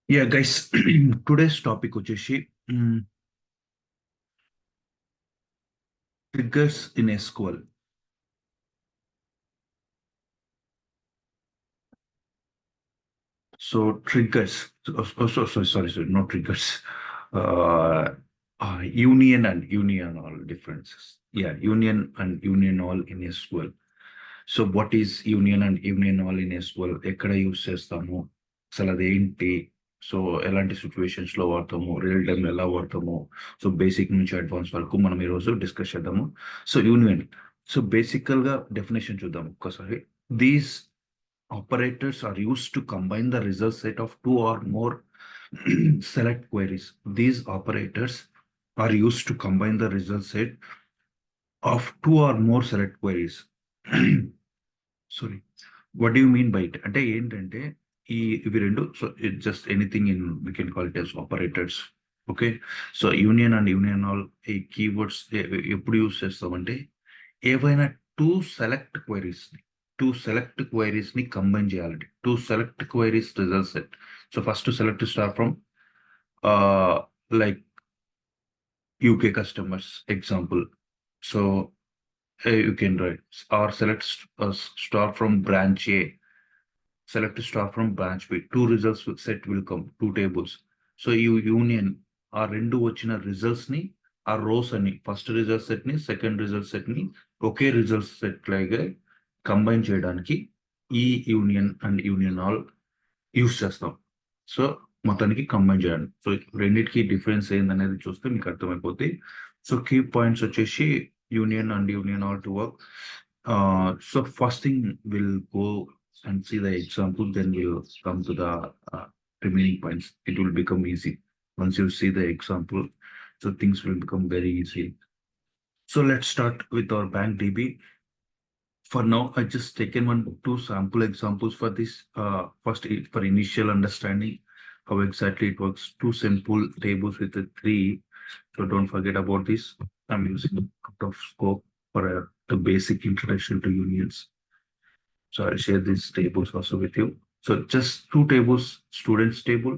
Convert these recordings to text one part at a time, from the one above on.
Yeah, guys, today's topic వచ్చేసి triggers in SQL. So triggers, sorry, not triggers. Uh, Union and union all differences. Yeah, union and union all in SQL. So what is union and union all in SQL ఎక్కడ use చేస్తాము, అసలు అదేంటి, so ఎలాంటి situations లో వాడతాము, real టైంలో ఎలా వాడతాము, సో బేసిక్ నుంచి అడ్వాన్స్ వరకు మనం ఈరోజు డిస్కస్ చేద్దాము. సో యూనియన్, సో బేసికల్ గా డెఫినేషన్ చూద్దాం ఒక్కసారి. These operators are use to combine the result set of two or more select queries. These operators are used to combine the result set of two or more select queries. Sorry, what do you mean by it? అంటే ఏంటంటే ఇవి రెండు, so it just anything in we can call it as operators. Okay, so union and union all ఈ keywords ఎప్పుడు use చేస్తామంటే ఏవైనా టూ select queries ని కంబైన్ చేయాలంటే two select queries result set. So first select star from like UK customers example. సో you can write or select star from branch A, select star from branch B. Two results set will come, two tables. So you union ఆ రెండు వచ్చిన results ని ఆ rose అని first result set ని second result set ని ఒకే result set లాగా combine చేయడానికి ఈ union and union all use చేస్తాం. సో మొత్తానికి కంబైన్ చేయండి. సో రెండింటికి డిఫరెన్స్ ఏందనేది చూస్తే మీకు అర్థమైపోతుంది. సో కీ పాయింట్స్ వచ్చేసి union and union all to work. So first thing we'll go and see the example, then we'll come to the remaining points. It will become easy once you see the example. So things will become very easy. So let's start with our bank DB. For now, I just taken two sample examples for this. First, for initial understanding how exactly it works. Two simple tables with the three. So don't forget about this. I'm using out of scope for the basic introduction to unions. So I'll share these tables also with you. So just two tables, students table.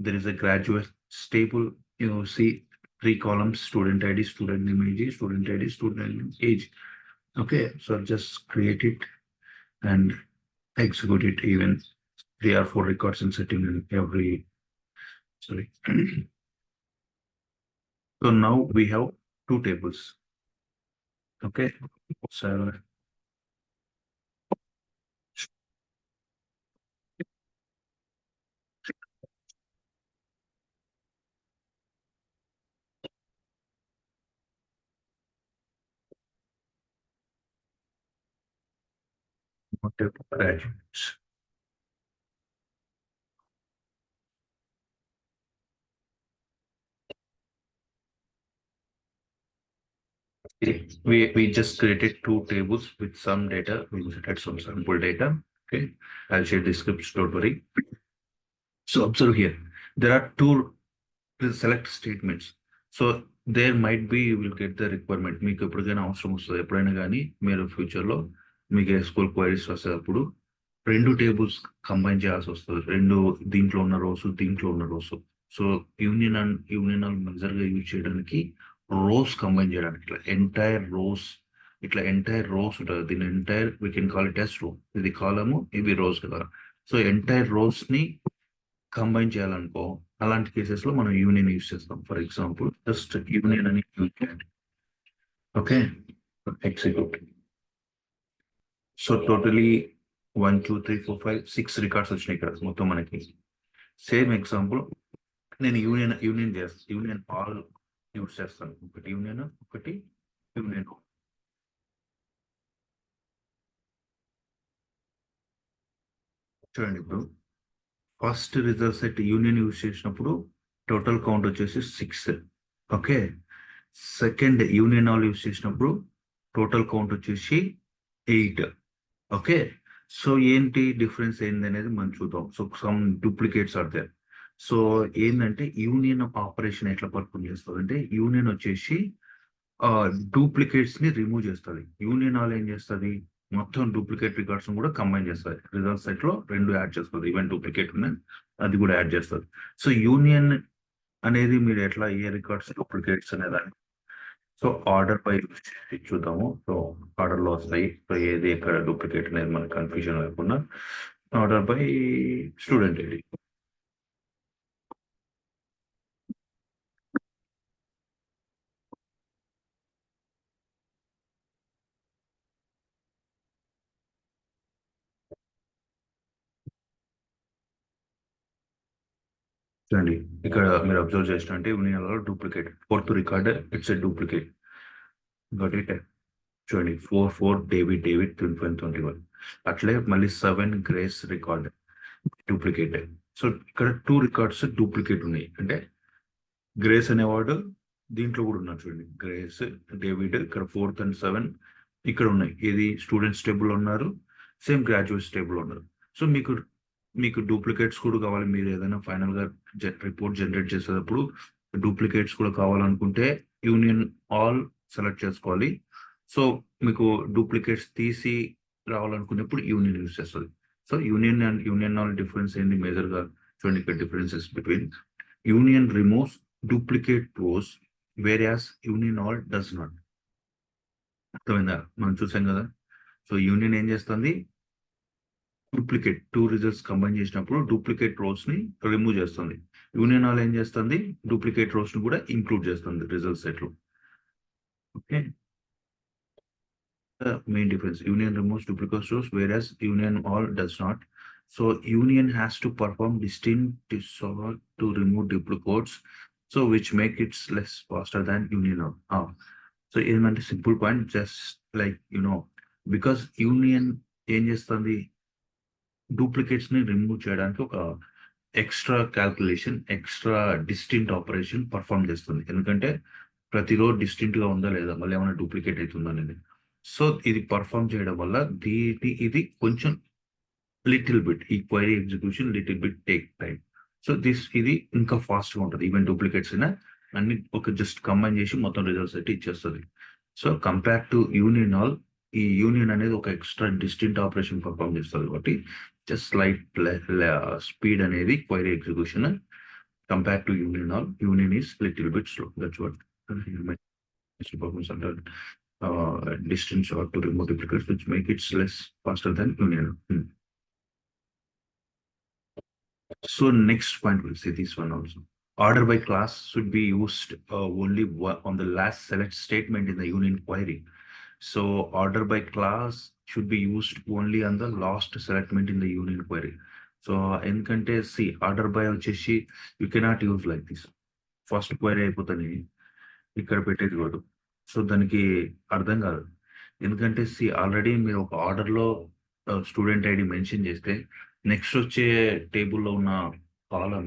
There is a graduates table. You know, see three columns: student ID, student name, age, student ID, student name, age. Okay, so just create it and execute it. Even 3 or 4 records and setting in every. Sorry. So now we have two tables. Okay, so graduates. We just created two tables with some data. We inserted some sample data. Okay, I'll share the scripts, don't worry. So observe here, there are two select statements. So there might be you will get the requirement. మీకు ఎప్పటికైనా అవసరం వస్తుంది, ఎప్పుడైనా కానీ మీరు ఫ్యూచర్లో మీకు SQL queries వస్తేటప్పుడు రెండు టేబుల్స్ కంబైన్ చేయాల్సి వస్తుంది. రెండు దీంట్లో ఉన్న రోస్, దీంట్లో ఉన్న rows. So union and union మెజర్గా యూజ్ చేయడానికి రోస్ కంబైన్ చేయడానికి ఇట్లా ఎంటైర్ రోస్ ఉంటుంది. దీని entire we can call it as row. ఇది కాలము, ఇది రోస్ కదా. సో ఎంటైర్ రోస్ ని కంబైన్ చేయాలనుకో, అలాంటి కేసెస్ లో మనం యూనియన్ యూజ్ చేస్తాం. ఫర్ ఎగ్జాంపుల్ జస్ట్ యూనియన్ అని యూజ్ చేయండి. Okay, execute. So totally 1 2 3 4 5 6 records వచ్చినాయి ఇక్కడ మొత్తం మనకి. సేమ్ ఎగ్జాంపుల్ నేను యూనియన్ ఆల్ యూజ్ చేస్తాను. ఒకటి యూనియన్, ఒకటి యూనియన్. చూడండి, ఇప్పుడు first result set union use చేసినప్పుడు టోటల్ కౌంట్ వచ్చేసి 6. Okay, second union all use చేసినప్పుడు టోటల్ కౌంట్ వచ్చేసి 8. ఓకే, సో ఏంటి డిఫరెన్స్ ఏంది అనేది మనం చూద్దాం. So some duplicates are there. So ఏంటంటే యూనియన్ ఆపరేషన్ ఎట్లా పర్ఫార్మ్ చేస్తుంది అంటే, యూనియన్ వచ్చేసి డూప్లికేట్స్ ని రిమూవ్ చేస్తుంది. యూనియన్ ఆల్ ఏం చేస్తుంది, మొత్తం డూప్లికేట్ రికార్డ్స్ కూడా కంబైన్ చేస్తుంది. రిజల్ట్ సెట్ లో రెండు యాడ్ చేస్తుంది. ఈవెన్ డూప్లికేట్ ఉన్నాయి అది కూడా యాడ్ చేస్తుంది. సో యూనియన్ అనేది మీరు ఎట్లా ఏ రికార్డ్స్ డూప్లికేట్స్ అనేదాన్ని సో ఆర్డర్ బై చూద్దాము. సో ఆర్డర్ లో వస్తాయి. సో ఏది ఎక్కడ డూప్లికేట్ అనేది మనకు కన్ఫ్యూజన్ లేకుండా ఆర్డర్ బై స్టూడెంట్ ఐడి. చూడండి ఇక్కడ మీరు అబ్జర్వ్ చేసినట్టే యూనియన్ లో duplicate fourth record it's a duplicate. Got it. చూడండి 4 డేవిడ్ 2021. అట్లే మళ్ళీ 7 గ్రేస్ రికార్డ్ డూప్లికేట్. సో ఇక్కడ 2 రికార్డ్స్ డూప్లికేట్ ఉన్నాయి. అంటే గ్రేస్ అనేవాడు దీంట్లో కూడా ఉన్నారు. చూడండి గ్రేస్ డేవిడ్ ఇక్కడ 4th and 7 ఇక్కడ ఉన్నాయి. ఇది స్టూడెంట్స్ టేబుల్ ఉన్నారు, సేమ్ గ్రాడ్యుయేట్స్ టేబుల్ ఉన్నారు. సో మీకు మీకు డూప్లికేట్స్ కూడా కావాలి. మీరు ఏదైనా ఫైనల్ గా రిపోర్ట్ జనరేట్ చేసేటప్పుడు డూప్లికేట్స్ కూడా కావాలనుకుంటే యూనియన్ ఆల్ సెలెక్ట్ చేసుకోవాలి. సో మీకు డూప్లికేట్స్ తీసి రావాలనుకున్నప్పుడు యూనియన్ యూస్ చేస్తుంది. So union and union all difference ఏంటి మేజర్ గా చూడండి. ఇక్కడ differences between union removes duplicate rows whereas union all does not. అర్థమైందా? మనం చూసాం కదా. సో యూనియన్ ఏం చేస్తుంది, డూప్లికేట్ 2 రిజల్ట్స్ కంబైన్ చేసినప్పుడు డూప్లికేట్ రోస్ ని రిమూవ్ చేస్తుంది. యూనియన్ ఆల్ ఏం చేస్తుంది, డూప్లికేట్ రోస్ ని కూడా ఇంక్లూడ్ చేస్తుంది రిజల్ట్ సెట్ లో. Okay, the main difference. Union removes duplicate rows, whereas union all does not. So union has to perform distinct sort to remove duplicates, so which make it less faster than union all. So in a simple point, just like because union ఏం చేస్తుంది, duplicates ని remove చేయడానికి ఒక extra calculation, extra distinct operation perform చేస్తుంది. ఎందుకంటే ప్రతి రో distinct గా ఉందా లేదా, మళ్ళీ ఏమైనా డూప్లికేట్ అవుతుందా అనేది. సో ఇది పర్ఫామ్ చేయడం వల్ల ఇది కొంచెం లిటిల్ బిట్ ఈ query execution little bit take time. So ఇది ఇంకా ఫాస్ట్ గా ఉంటుంది. ఈవెన్ డూప్లికేట్స్ అయినా అన్ని ఒక జస్ట్ కంబైన్ చేసి మొత్తం రిజల్ట్స్ అయితే ఇచ్చేస్తుంది. So compare to union all, ఈ యూనియన్ అనేది ఒక ఎక్స్ట్రా డిస్టింక్ట్ ఆపరేషన్ పర్ఫామ్ చేస్తుంది కాబట్టి జస్ట్ స్లైట్ స్పీడ్ అనేది query execution compare to union all. Union is little bit slow. That's what performance under distance or to remove duplicates, which make it less faster than union. So next point, we'll see this one also. Order by class should be used only on the last select statement in the union query. So order by class should be used only on the last selectment in the union query. So ఎందుకంటే see order by వచ్చేసి you cannot use like this. First query అయిపోతుంది ఇక్కడ పెట్టేది కాదు. So దానికి అర్థం కాదు. ఎందుకంటే సి ఆల్రెడీ మీరు ఒక ఆర్డర్లో స్టూడెంట్ ఐడి మెన్షన్ చేస్తే నెక్స్ట్ వచ్చే టేబుల్లో ఉన్న కాలం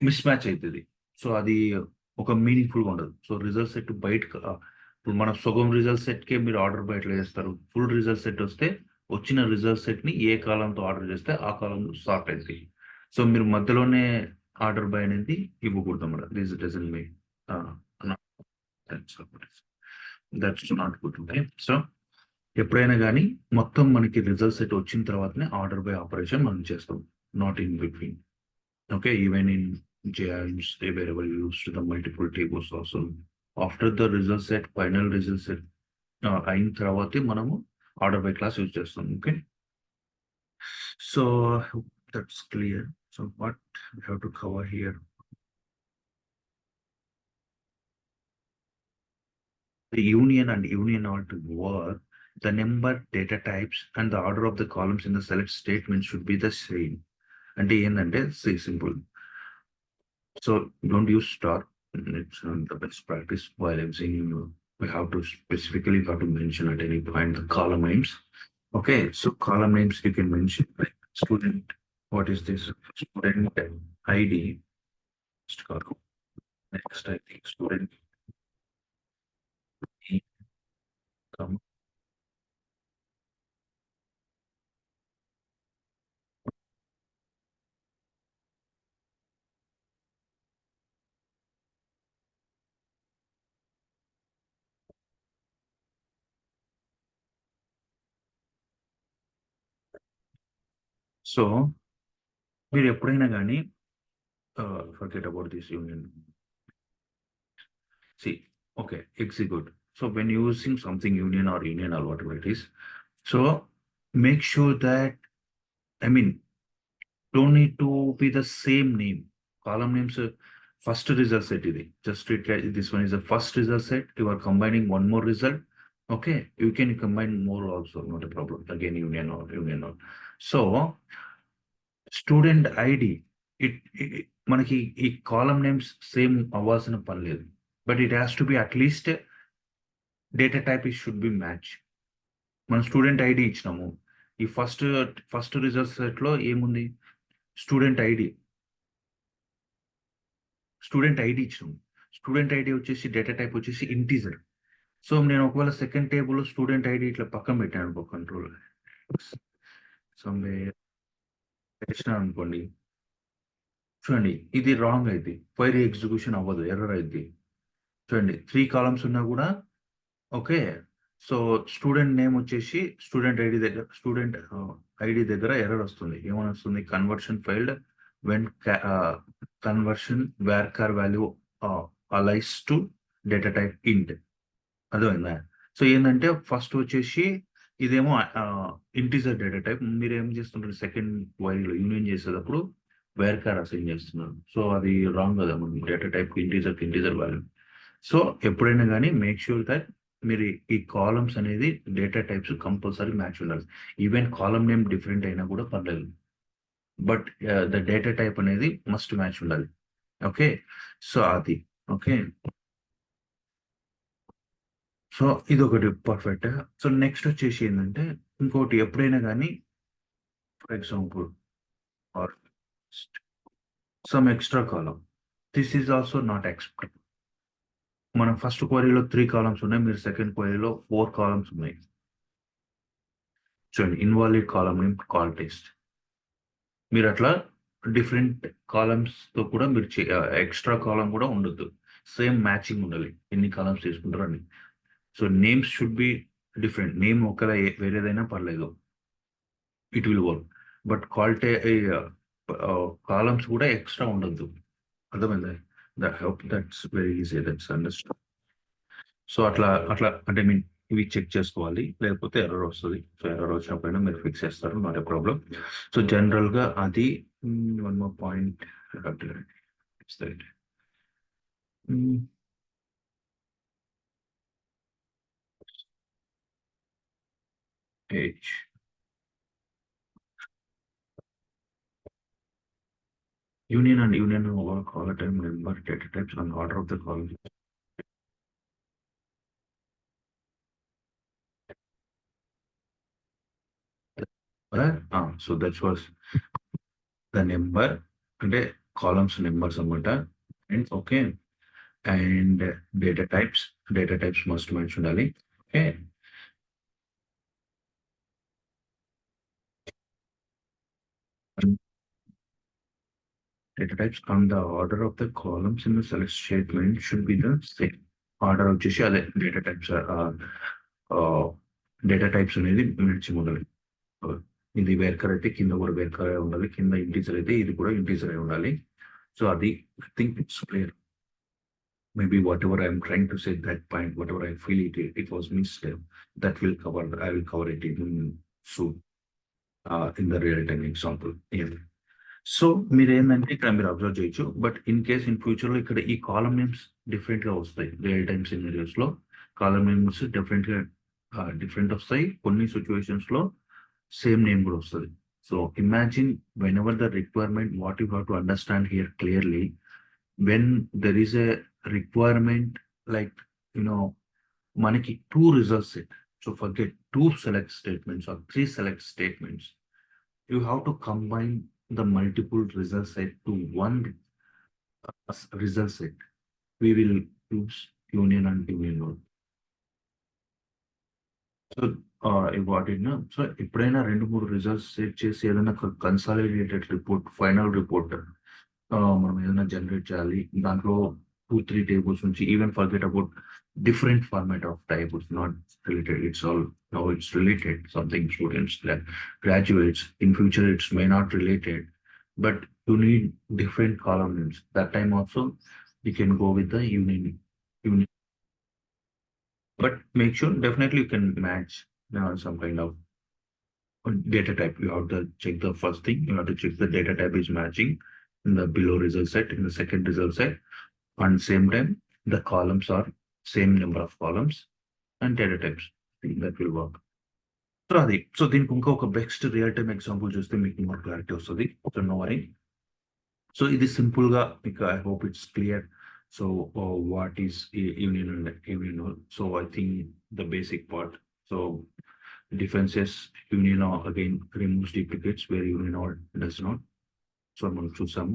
మిస్ మ్యాచ్ అవుతుంది. సో అది ఒక మీనింగ్ఫుల్గా ఉండదు. సో రిజల్ట్ సెట్ బయట ఇప్పుడు మన సగం రిజల్ట్ సెట్కే మీరు ఆర్డర్ బై ఎట్లా చేస్తారు, ఫుల్ రిజల్ట్ సెట్ వస్తే వచ్చిన రిజల్ట్ సెట్ని ఏ కాలంతో ఆర్డర్ చేస్తే ఆ కాలంలో సార్ట్ అవుతుంది. సో మీరు మధ్యలోనే ఆర్డర్ బై అనేది ఇవ్వకూడదు అన్నమాట. This dozen me that's not good. Okay, so ఎప్పుడైనా కానీ మొత్తం మనకి రిజల్ట్ సెట్ వచ్చిన తర్వాతనే ఆర్డర్ బై ఆపరేషన్ మనం చేస్తాం, not in between. Okay, even in JIMs wherever you use the multiple tables also. After the result set, final result set అయిన తర్వాతే మనము ఆర్డర్ బై క్లాస్ యూజ్ చేస్తాం. Okay, so that's clear. So what we have to cover here. The union and union all to work, the number, data types, and the order of the columns in the select statement should be the same. అంటే ఏంటంటే simple. So don't use star. It's not the best practice. While using, we have to specifically have to mention at any point the column names. Okay, so column names you can mention like student. What is this? Student ID. Just column. Next, I think student income. So మీరు ఎప్పుడైనా కానీ forget about this union. See, okay, execute. So when using something union or whatever it is, so make sure that, I mean, don't need to be the same name. Column names, first result set ఇది. Just treat like this one is the first result set. You are combining one more result. Okay, you can combine more also, not a problem. Again, union or. So student ID మనకి ఈ కాలం names same అవ్వాల్సిన పని లేదు. But it has to be at least data type it should be match. మనం student ID ఇచ్చినాము. ఈ first result set లో ఏముంది? స్టూడెంట్ ఐడి ఇచ్చినాము. స్టూడెంట్ ఐడి వచ్చేసి డేటా టైప్ వచ్చేసి ఇంటీజర్. సో నేను ఒకవేళ సెకండ్ టేబుల్ స్టూడెంట్ ఐడి ఇట్లా పక్కన పెట్టాను అనుకో, కంట్రోల్ సో చేసినాను అనుకోండి, చూడండి ఇది రాంగ్ అయింది. క్వైరీ ఎగ్జిక్యూషన్ అవ్వదు, ఎర్రర్ అయింది. చూడండి 3 కాలమ్స్ ఉన్నా కూడా ఓకే. సో స్టూడెంట్ నేమ్ వచ్చేసి స్టూడెంట్ ఐడి దగ్గర ఎర్రర్ వస్తుంది. ఏమని వస్తుంది? Conversion failed when conversion where value alias to data type int. అర్థమైందా? సో ఏంటంటే ఫస్ట్ వచ్చేసి ఇదేమో ఇంటీజర్ డేటా టైప్. మీరు ఏం చేస్తుంటారు? సెకండ్ వైలో యూనియన్ చేసేటప్పుడు వేర్ అసైన్ చేస్తున్నారు. సో అది రాంగ్ కదా, మన data type integer value. So ఎప్పుడైనా కానీ మేక్ షూర్ దట్ మీరు ఈ కాలమ్స్ అనేది డేటా టైప్స్ కంపల్సరీ మ్యాచ్ ఉండాలి. ఈవెన్ కాలమ్ నేమ్ డిఫరెంట్ అయినా కూడా పర్లేదు, బట్ ద డేటా టైప్ అనేది మస్ట్ మ్యాచ్ ఉండాలి. ఓకే, సో అది ఓకే. సో ఇది ఒకటి పర్ఫెక్ట్. సో నెక్స్ట్ వచ్చేసి ఏంటంటే ఇంకోటి, ఎప్పుడైనా కానీ for example or some extra column, this is also not expect. మనం ఫస్ట్ క్వరీలో 3 కాలమ్స్ ఉన్నాయి, మీరు సెకండ్ క్వరీలో 4 కాలమ్స్ ఉన్నాయి. చూడండి, invalid column name call test. మీరు అట్లా డిఫరెంట్ కాలమ్స్ తో కూడా మీరు ఎక్స్ట్రా కాలమ్ కూడా ఉండొద్దు. సేమ్ మ్యాచింగ్ ఉండాలి ఎన్ని కాలమ్స్ తీసుకుంటారో అని. So names should be different. Name ఒకవేళ వేరేదైనా పర్లేదు, it will work. But columns కూడా ఎక్స్ట్రా ఉండొద్దు. అర్థమైందా? That help, that's very easy, that's understand. So అట్లా అంటే మీన్ ఇవి చెక్ చేసుకోవాలి, లేకపోతే ఎర్రర్ వస్తుంది. సో ఎర్రర్ వచ్చినప్పుడైనా మీరు ఫిక్స్ చేస్తారు, నాట్ ఏ ప్రాబ్లం. సో జనరల్గా అది one more point age union over caller type member data types on order of the call. So that was the number అంటే columns numbers అన్నమాట. And okay, and data types must match ఉండాలి. Okay, data types on the order of the columns in the select statement should be the same. Order వచ్చేసి అదే data types అనేది నడిచి మొదలు. ఇది వేర్కర్ అయితే కింద కూడా వేర్కర్ ఉండాలి, కింద ఇంటీజర్ అయితే ఇది కూడా ఇంటీజర్ అయి ఉండాలి. సో అది I think it's clear. Maybe whatever I'm trying to say, that point, whatever I feel it was missed, that will cover. I will cover it in soon in the real time example. Yeah. So మీరు ఏంటంటే ఇక్కడ మీరు observe చేయొచ్చు, but in case in ఫ్యూచర్లో ఇక్కడ ఈ column names డిఫరెంట్గా వస్తాయి. రియల్ టైమ్ సినారియోస్లో కాలమ్ నేమ్స్ డిఫరెంట్ వస్తాయి. కొన్ని సిచ్యువేషన్స్లో సేమ్ నేమ్ కూడా వస్తుంది. So imagine whenever the requirement, what you have to understand here clearly, when there is a requirement, like మనకి 2 results set. So forget 2 select statements or 3 select statements. You have to combine the multiple result set to one result set. We will use union and union node. So వాటిని so ఎప్పుడైనా 2-3 results set చేసి ఏదైనా consolidated report, final report మనం ఏదైనా generate చేయాలి, దాంట్లో 2 3 tables nunchi, even forget about different format of tables, not related. It's all now it's related. Something students that graduates in future it's may not related, but you need different columns. That time also you can go with the union, but make sure definitely you can match some kind of data type. You have to check the first thing. You have to check the data type is matching in the below result set, in the second result set, and same time the columns are same number of columns and data types. That will work. So అది so దీనికి ఇంకొక best real time example చూస్తే మీకు more clarity వస్తుంది. So no worry. So ఇది simple గా మీకు I hope it's clear. So what is union and union? So I think the basic part. So differences, union or again removes duplicates where union or does not. So I'm going to choose some.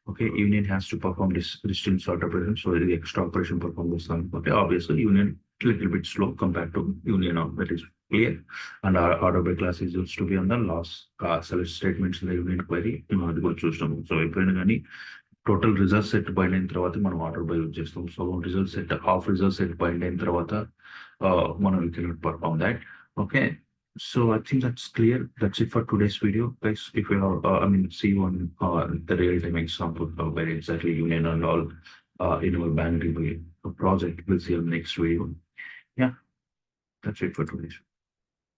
Okay, union has to perform this distinct sort operation. So the extra operation perform this one. Okay, obviously union little bit slow compared to union or that is clear. And our order by class is used to be on the loss select statements in the union query. అది కూడా చూస్తాము. So ఎప్పుడైనా కానీ total result set bind అయిన తర్వాత మనం order by use చేస్తాం. So result set half result set bind అయిన తర్వాత మనం you can perform that. Okay, so I think that's clear. That's it for today's video, guys. If you have, I mean, see you on the real-time example of where exactly union and all in our bank project. We'll see you next video. Yeah, that's it for today's.